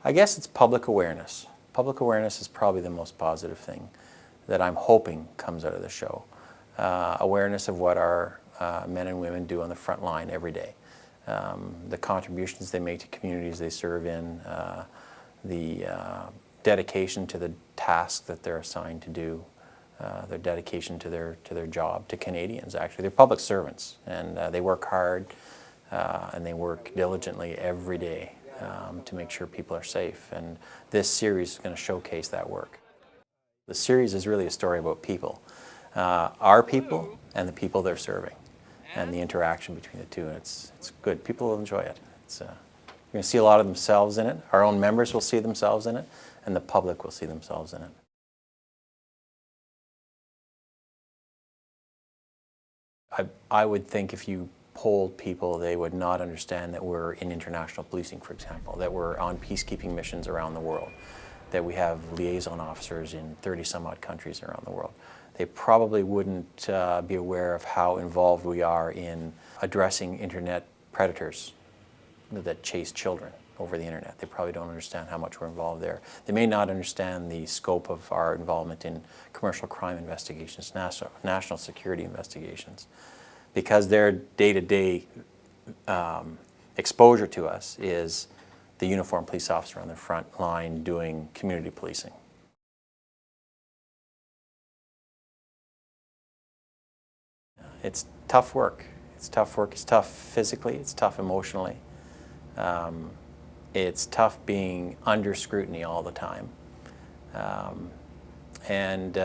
I guess it's public awareness. Public awareness is probably the most positive thing that I'm hoping comes out of the show. Awareness of what our men and women do on the front line every day. The contributions they make to communities they serve in, the dedication to the task that they're assigned to do, their dedication to their job, to Canadians actually. They're public servants, and they work hard and they work diligently every day to make sure people are safe. And this series is going to showcase that work. The series is really a story about people, our people and the people they're serving, and the interaction between the two. And it's good. People will enjoy it. You're going to see a lot of themselves in it. Our own members will see themselves in it, and the public will see themselves in it. I would think if you polled people, they would not understand that we're in international policing, for example, that we're on peacekeeping missions around the world, that we have liaison officers in 30-some-odd countries around the world. They probably wouldn't be aware of how involved we are in addressing internet predators that chase children over the internet. They probably don't understand how much we're involved there. They may not understand the scope of our involvement in commercial crime investigations, national security investigations, because their day-to-day exposure to us is the uniformed police officer on the front line doing community policing. It's tough work. It's tough work. It's tough physically. It's tough emotionally. It's tough being under scrutiny all the time. And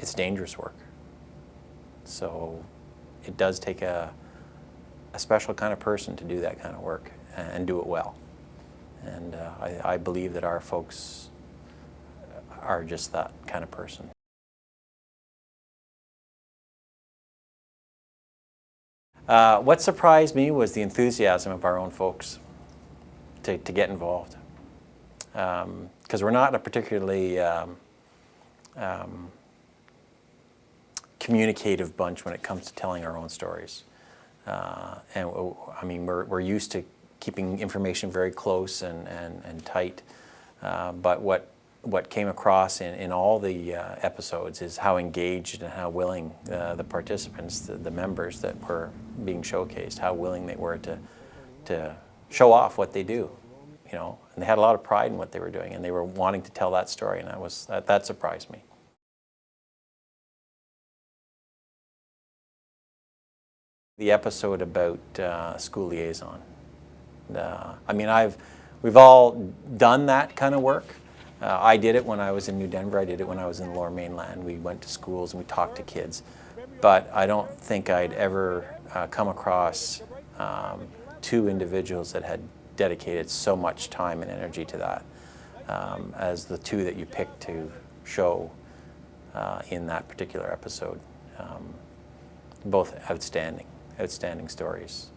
it's dangerous work. So it does take a special kind of person to do that kind of work and do it well. And I believe that our folks are just that kind of person. What surprised me was the enthusiasm of our own folks to get involved. Because we're not a particularly communicative bunch when it comes to telling our own stories. And I mean, we're used to keeping information very close and tight. But what came across in all the episodes is how engaged and how willing the participants, the members that were being showcased, how willing they were to show off what they do, you know. And they had a lot of pride in what they were doing, and they were wanting to tell that story, and that surprised me. The episode about school liaison. I mean, we've all done that kind of work. I did it when I was in New Denver. I did it when I was in the Lower Mainland. We went to schools and we talked to kids. But I don't think I'd ever come across two individuals that had dedicated so much time and energy to that as the two that you picked to show in that particular episode. Both outstanding stories.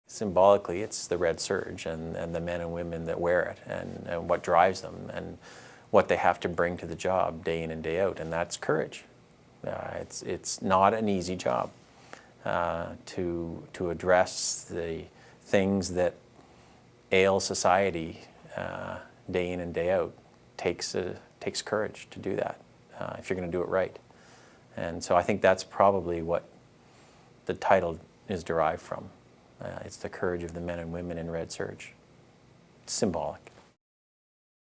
Symbolically, it's the red serge and the men and women that wear it, and what drives them and what they have to bring to the job day in and day out, and that's courage. It's not an easy job to address the things that ail society day in and day out. Takes courage to do that if you're going to do it right. And so I think that's probably what the title is derived from. It's the courage of the men and women in red serge. It's symbolic.